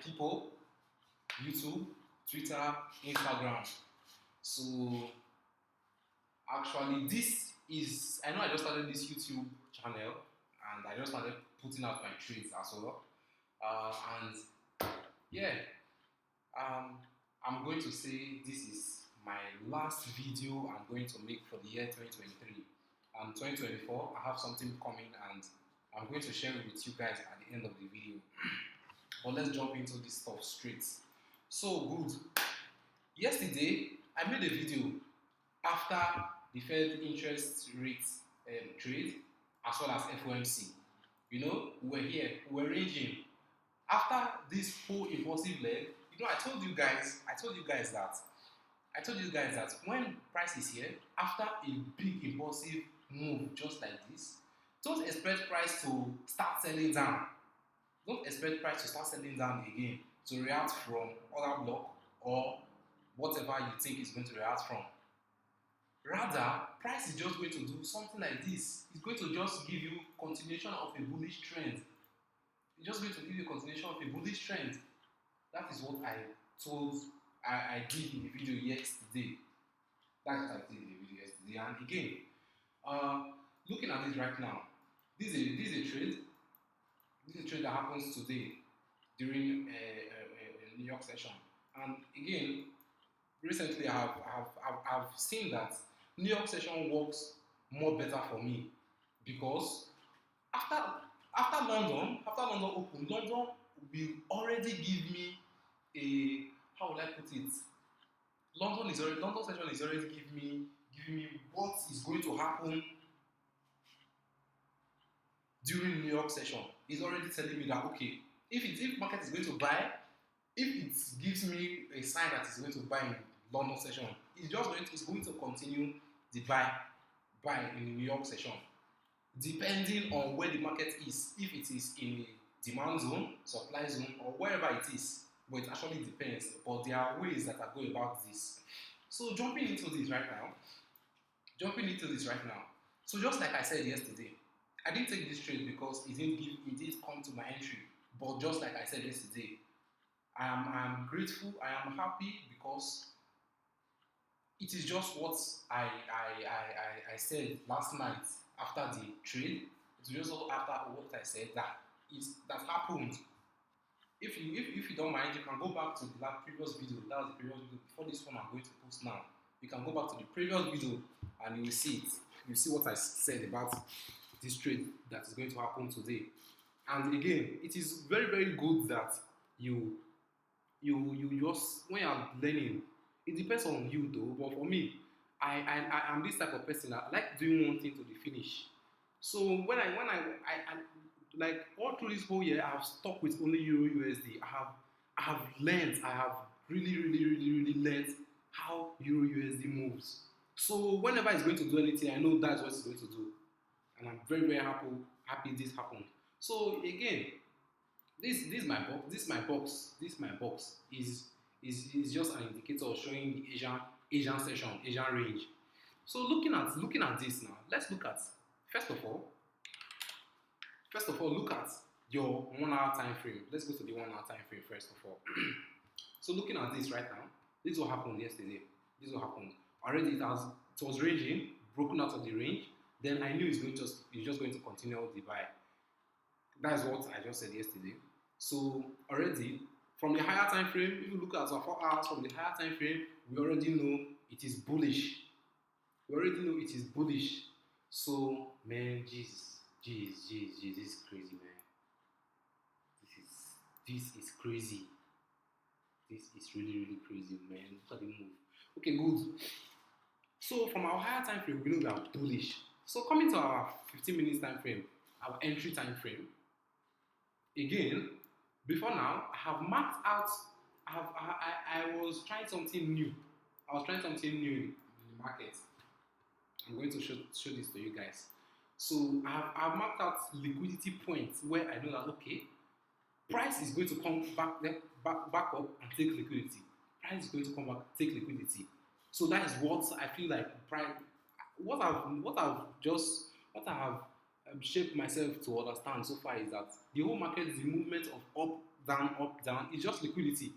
people, YouTube, Twitter, Instagram. So actually, I know I just started this YouTube channel and I just started putting out my trades as well. And yeah, um, I'm going to say this is my last video I'm going to make for the year 2023. 2024, I have something coming and I'm going to share it with you guys at the end of the video. But let's jump into this stuff straight. So good. Yesterday, I made a video after the Fed interest rate trade as well as FOMC. You know, we were here, we were ranging. After this whole impulsive leg, you know, I told you guys that when price is here, after a big impulsive move just like this, don't expect price to start selling down. Don't expect price to start selling down again to react from other block or whatever you think is going to react from. Rather, price is just going to do something like this. It's going to just give you continuation of a bullish trend. It's just going to give you a continuation of a bullish trend. That is what I did in the video yesterday. That's what I did in the video yesterday. And again, looking at this right now, this is a trade. This is a trade that happens today during a New York session. And again, recently I've seen that New York session works more better for me because after London open, London will already give me a, how would I put it? London session is already giving me what is going to happen during New York session. It's already telling me that okay, if market is going to buy, if it gives me a sign that it's going to buy in London session, it's going to continue the buy in the New York session, depending on where the market is. If it is in a demand zone, supply zone, or wherever it is, but it actually depends. But there are ways that I go about this. So jumping into this right now. So just like I said yesterday, I didn't take this trade because it didn't come to my entry. But just like I said yesterday, I am grateful, I am happy because it is just what I said last night after the trade. It's just after what I said that happened. If you don't mind, you can go back to the previous video. That was the previous video before this one I'm going to post now. You can go back to the previous video and you will see it. You see what I said about this trade that is going to happen today. And again, it is very, very good that you just, when you are learning, it depends on you though. But for me, I'm this type of person. I like doing one thing to the finish. So when I like all through this whole year, I have stuck with only Euro USD. I have really learned how Euro USD moves. So whenever it's going to do anything, I know that's what it's going to do, and I'm very, very happy this happened. So again, this my box is just an indicator showing the Asian session, Asian range. So looking at this now, let's look at first of all look at your 1 hour time frame. Let's go to the 1 hour time frame first of all. So looking at this right now, this is what happened yesterday. This is what happened. Already it was ranging, broken out of the range. Then I knew it's just going to continue the buy. That's what I just said yesterday. So already from the higher time frame, if you look at our 4 hours from the higher time frame, we already know it is bullish. So man, jeez, this is crazy, man. This is crazy. This is really crazy, man. Look at the move. Okay, good. So from our higher time frame, we know we are bullish. So coming to our 15 minutes time frame, our entry time frame. Again, before now, I have marked out. I was trying something new. In the market. I'm going to show this to you guys. So I've marked out liquidity points where I know that okay, price is going to come back up and take liquidity. Price is going to come back, take liquidity. So that is what I feel like price. What I have shaped myself to understand so far is that the whole market is a movement of down, up, down. It's just liquidity.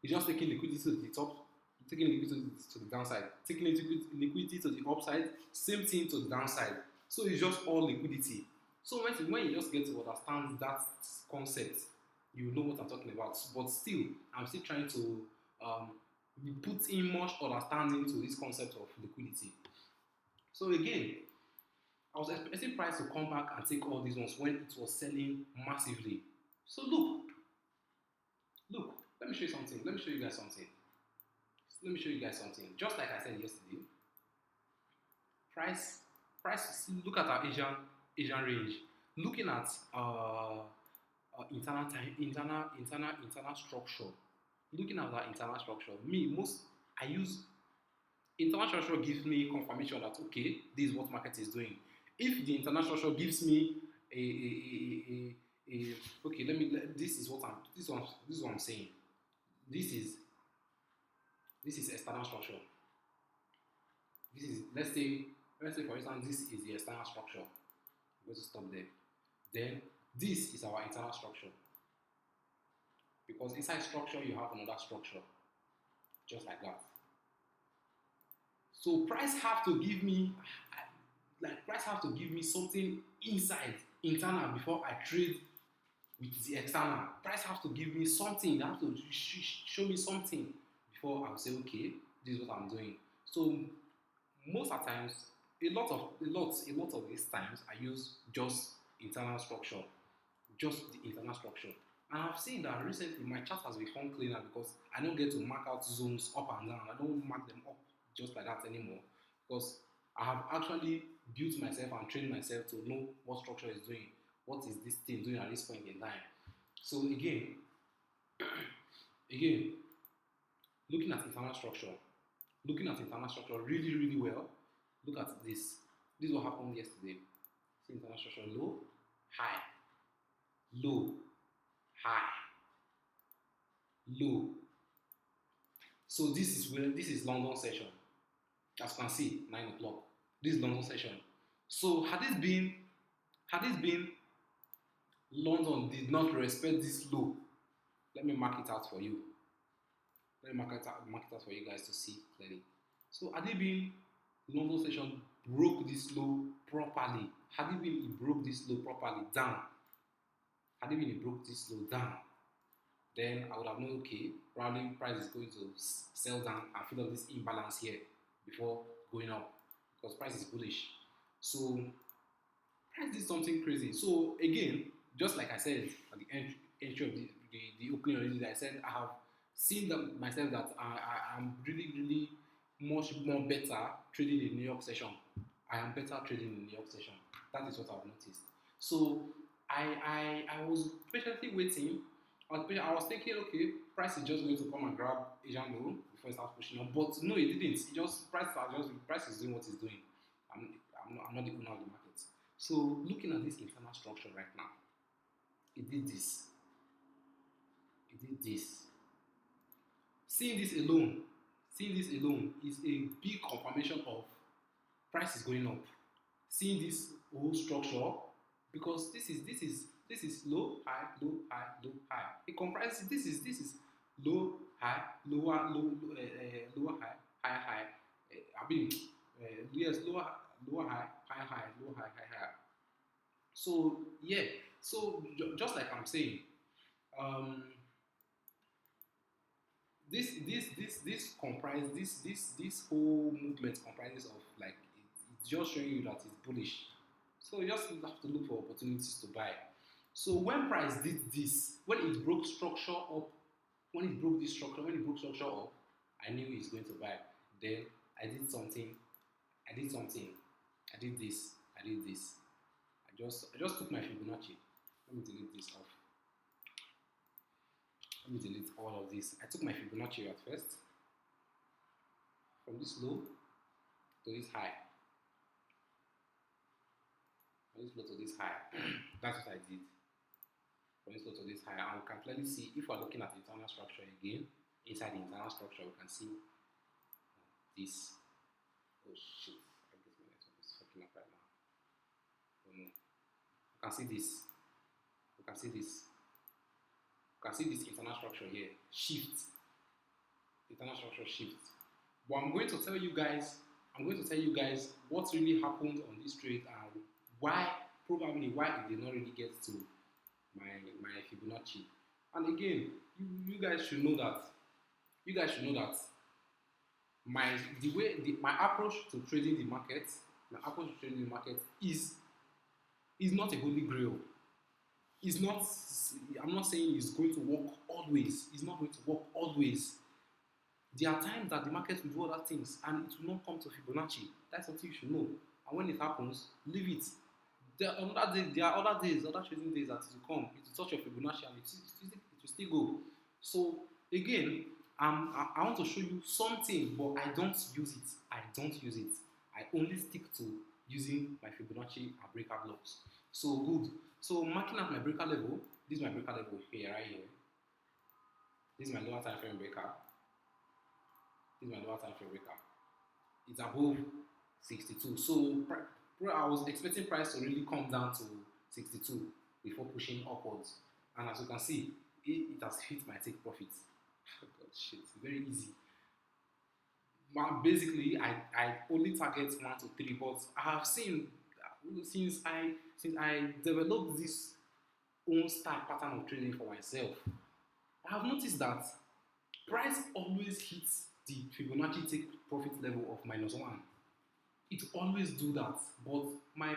It's just taking liquidity to the top, taking liquidity to the downside, taking liquidity to the upside, same thing to the downside. So it's just all liquidity. So when you just get to understand that concept, you know what I'm talking about. But still, I'm still trying to put in much understanding to this concept of liquidity. So again, I was expecting price to come back and take all these ones when it was selling massively. So look, let me show you something. Let me show you guys something. Just like I said yesterday, price. Look at our Asian range. Looking at internal structure. Looking at our internal structure, I use internal structure gives me confirmation that okay, this is what market is doing. If the internal structure gives me okay, this is what I'm saying. This is external structure. This is let's say for instance this is the external structure. I'm going to stop there. Then this is our internal structure. Because inside structure you have another structure. Just like that. So price have to give me something internal before I trade with the external. Price have to give me something. They have to show me something before I'll say okay, this is what I'm doing. So most of the times, a lot of these times I use just internal structure, just the internal structure. And I've seen that recently my chart has become cleaner because I don't get to mark out zones up and down. I don't mark them up just like that anymore because I have actually built myself and trained myself to know what structure is doing, what is this thing doing at this point in time. So again, looking at internal structure really, really well. Look at this. This is what happened yesterday. See internal structure, low, high, low, high, low. So this is London session. As you can see, 9 o'clock. This is London session. So had this been London did not respect this low, let me mark it out for you. Let me mark it out for you guys to see clearly. So had it been London session broke this low properly, had it been it broke this low properly down, then I would have known okay, probably price is going to sell down and fill up this imbalance here before going up because price is bullish. So price did something crazy. So again, just like I said at the entry of the opening already, I said I have seen that myself that I'm really, really much more better trading in New York session. I am better trading in New York session. That is what I've noticed. So I was patiently waiting. I was thinking, okay, price is just going to come and grab Asian low before it starts pushing up. But no, it didn't. It just price is doing what it's doing. I'm not the owner of the market. So looking at this internal structure right now, it did this. Seeing this alone is a big confirmation of price is going up. Seeing this whole structure, because this is low, high, low, high, low, high. It comprises this is low, high, lower, lower, high, high, high. Yes, lower, high, high, high, low, high, high, high. So yeah, just like I'm saying, this comprises this whole movement comprises of like it's just showing you that it's bullish. So you just have to look for opportunities to buy. So when price did this, when it broke structure up, when it broke structure up, I knew it's going to buy. Then I did something. I did this. I just took my Fibonacci. Let me delete this off. Let me delete all of this. I took my Fibonacci at first. From this low to this high. From this low to this high. That's what I did. From this low to this high. And we can clearly see, if we're looking at the internal structure again, inside the internal structure, we can see this. Oh shit. I guess my network is fucking up right now. Oh no. You can see this. can see this internal structure here, shift, internal structure shift. But I'm going to tell you guys what really happened on this trade and why it did not really get to my Fibonacci. And again, you guys should know that my approach to trading the market, is not a holy grail. It's not. I'm not saying it's going to work always. It's not going to work always. There are times that the market will do other things and it will not come to Fibonacci. That's something you should know. And when it happens, leave it. There are other trading days that will come. It will touch your Fibonacci and it will still go. So again, I want to show you something, but I don't use it. I only stick to using my Fibonacci and breaker blocks. So good. So marking out my breaker level, this is my breaker level here, right here. This is my lower time frame breaker. It's above 62. So I was expecting price to really come down to 62 before pushing upwards. And as you can see, it has hit my take profit. God, shit, very easy. But basically, I only target 1 to 3, but I have seen since I developed this own style pattern of trading for myself, I have noticed that price always hits the Fibonacci take profit level of -1. It always do that, but my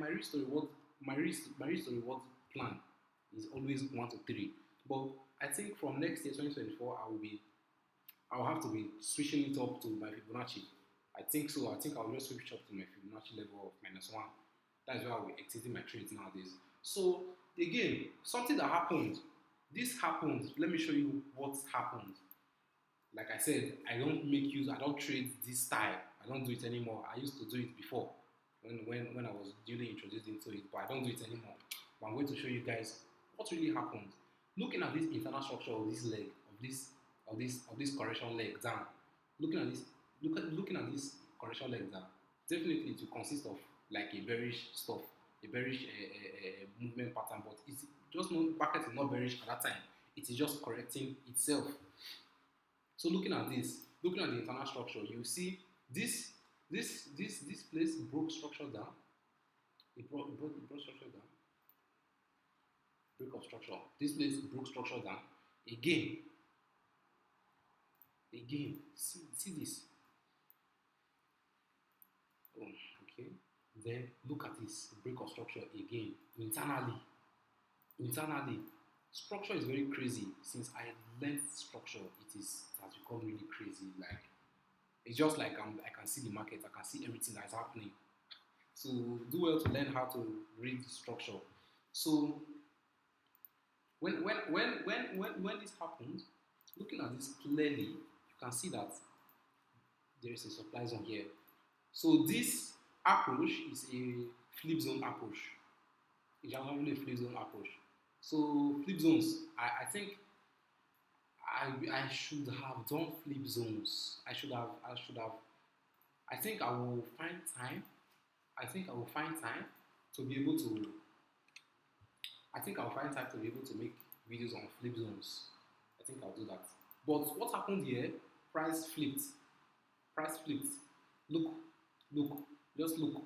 risk to reward plan is always 1 to 3. But I think from next year 2024 I will have to be switching it up to my Fibonacci. I think so. I think I'll just switch up to my Fibonacci level of -1. That's why I'll be exiting my trades nowadays. So again, something that happened. This happened. Let me show you what happened. Like I said, I don't trade this style. I don't do it anymore. I used to do it before when I was duly introduced into it, but I don't do it anymore. But I'm going to show you guys what really happened. Looking at this internal structure of this leg, of this correction leg down. Looking at this correction leg down. Definitely it will consist of like a bearish stuff, a bearish movement pattern, but it's just no market is not bearish at that time. It is just correcting itself. So looking at the internal structure, you see this place broke structure down. It brought structure down. Break of structure. This place broke structure down. Again. See this. Oh, okay. Then look at this break of structure again. Internally. Structure is very crazy. Since I learned structure, it has become really crazy. Like it's just like I can see the market, I can see everything that's happening. So do well to learn how to read structure. So when this happens, looking at this clearly, you can see that there is a supply zone here. So this approach is a flip zone approach. It's actually a flip zone approach. So flip zones, I think I should have done flip zones. I think I will find time. To be able to. Make videos on flip zones. I think I'll do that. But what happened here? Price flipped. Look. Just look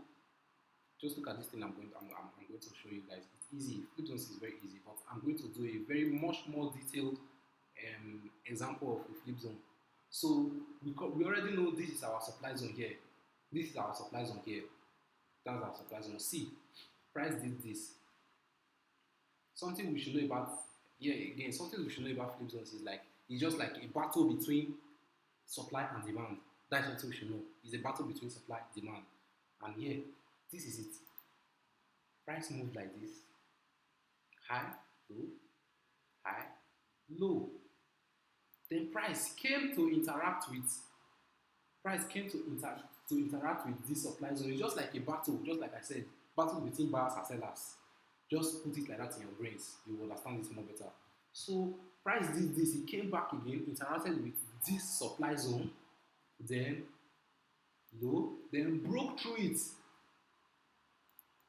at this thing. I'm going to show you guys. It's easy. Flip zones is very easy, but I'm going to do a very much more detailed example of a flip zone. So we already know this is our supply zone here. That's our supply zone. See, price did this. Something we should know about flip zones is like it's just like a battle between supply and demand. That's what we should know. It's a battle between supply and demand. And here, this is it. Price moved like this. High, low. Then price came to interact with this supply zone. It's just like a battle, just like I said, battle between buyers and sellers. Just put it like that in your brains. You will understand this more better. So price did this. It came back again, interacted with this supply zone, then low, then broke through it.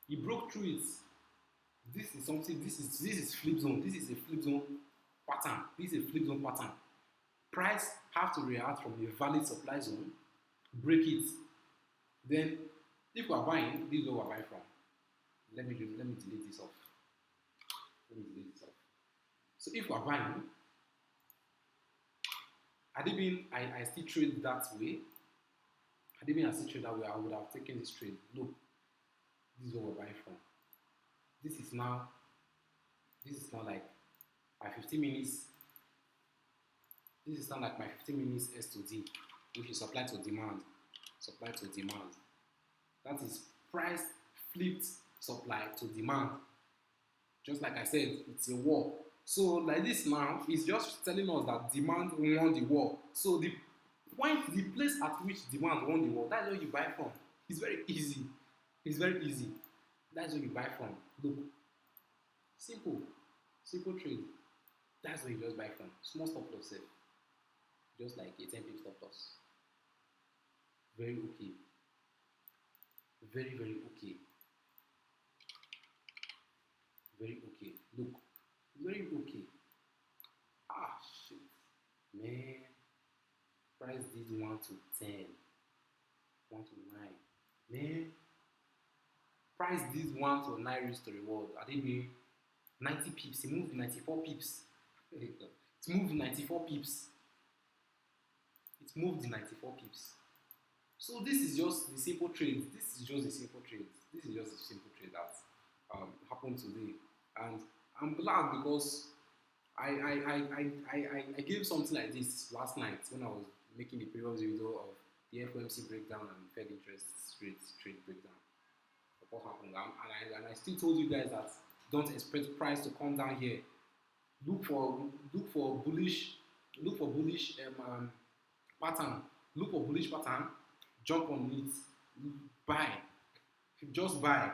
He broke through it. This is something. This is flip zone. This is a flip zone pattern. This is a flip zone pattern. Price have to react from a valid supply zone, break it. Then, if we are buying, this is where we are buying from. Let me delete this off. Let me delete this off. So if we are buying, had it been I still trade that way, had it been I still trade that way, I would have taken this trade. Look, this is where we're buying from. This is now like my 15 minutes. This is now like my 15 minutes S to D, which is supply to demand. Supply to demand. That is price flipped supply to demand. Just like I said, it's a war. So like this now is just telling us that demand won the war. So the place at which demand won the war, that's where you buy from. It's very easy. It's very easy. That's where you buy from. Look, simple trade. That's where you just buy from. Small stop loss, just like a 10 pip stop loss. Very okay. Very okay. Very okay. Look, very okay. Ah, shit. Man, price did 1 to 10. 1 to 9. Man, price did 1 to 9 risk to reward. I think we 90 pips. It moved 94 pips. It moved 94 pips. It moved 94 pips. So this is just the simple trade. This is just the simple trade that happened today. And I'm glad because I gave something like this last night when I was making the previous video of the FOMC breakdown and Fed interest rate trade breakdown of what happened. And I still told you guys that don't expect price to come down here. Look for bullish pattern. Look for bullish pattern. Jump on it. Buy. Just buy.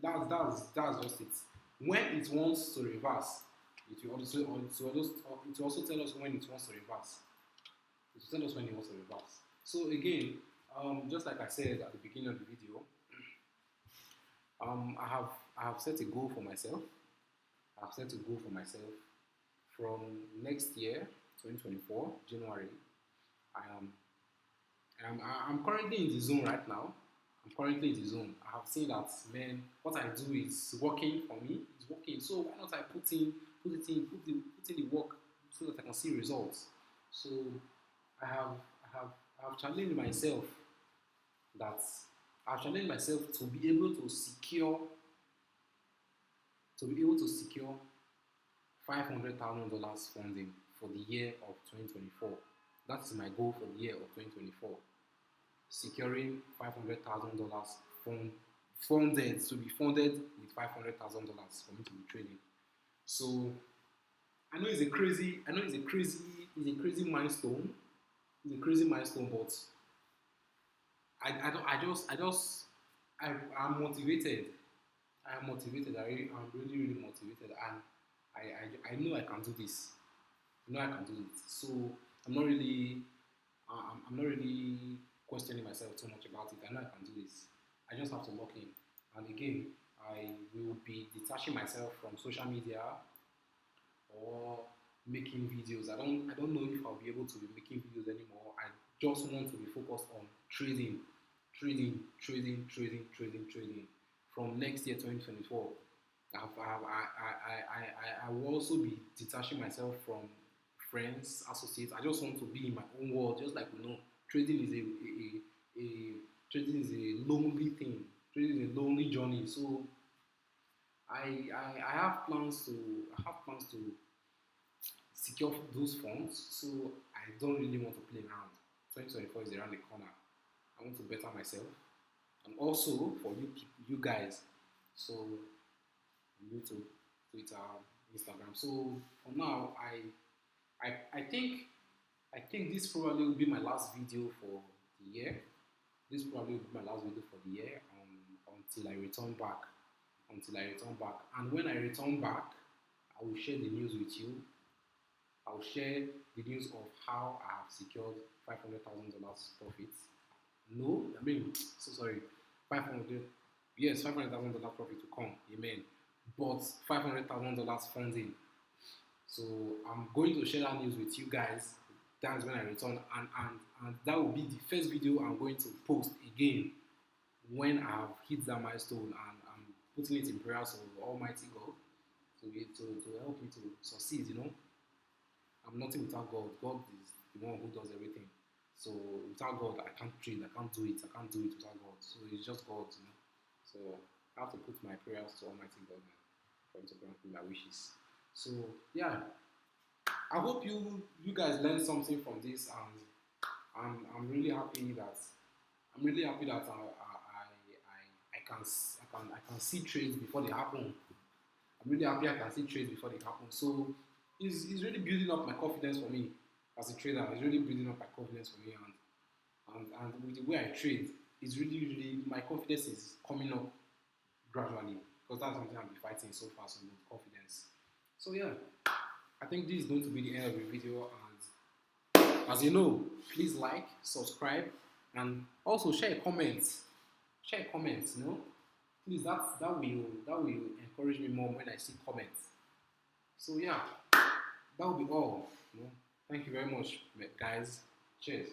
That's just it. When it wants to reverse, it will also tell us when it wants to reverse. It will tell us when it wants to reverse. So again, just like I said at the beginning of the video, I have set a goal for myself. I've set a goal for myself from next year, 2024, January. I'm currently in the zone right now. I have seen that, man, what I do is working for me. It's working. So why not I put in the work so that I can see results. So I have challenged myself to be able to secure $500,000 funding for the year of 2024. That is my goal for the year of 2024. Securing $500,000 funded, to be funded with $500,000 for me to be trading. So I know it's a crazy milestone. It's a crazy milestone, but I'm motivated. I'm motivated. I'm really motivated, and I know I can do this. So I'm not really questioning myself too much about it. I know I can do this. I just have to lock in. And again, I will be detaching myself from social media or making videos. I don't know if I'll be able to be making videos anymore. I just want to be focused on trading. From next year, 2024, I will also be detaching myself from friends, associates. I just want to be in my own world, just like we know. Trading is a lonely thing. Trading is a lonely journey. So I have plans to secure those funds. So I don't really want to play around. 2024 is around the corner. I want to better myself, and also for you guys. So YouTube, Twitter, Instagram. So for now, I think this probably will be my last video for the year. Until I return back. And when I return back, I will share the news with you. I will share the news of how I have secured $500,000 profits. $500,000 profit to come. Amen. but $500,000 funding. So I'm going to share that news with you guys. That's when I return, and that will be the first video I'm going to post again when I have hit that milestone, and I'm putting it in prayers of Almighty God to help me to succeed. I'm nothing without God. God is the one who does everything. So without God, I can't trade. I can't do it. I can't do it without God. So it's just God. So I have to put my prayers to Almighty God now for him to grant me my wishes. So yeah, I hope you guys learned something from this, and I'm really happy that I can see trades before they happen. I'm really happy I can see trades before they happen. So it's really building up my confidence for me as a trader. It's really building up my confidence for me, and with the way I trade, it's really my confidence is coming up gradually, because that's something I've been fighting so far. So with confidence. So yeah, I think this is going to be the end of the video, and as you know, please like, subscribe, and also share comments. Share comments, Please, that will encourage me more when I see comments. So yeah, that will be all. Thank you very much, guys. Cheers.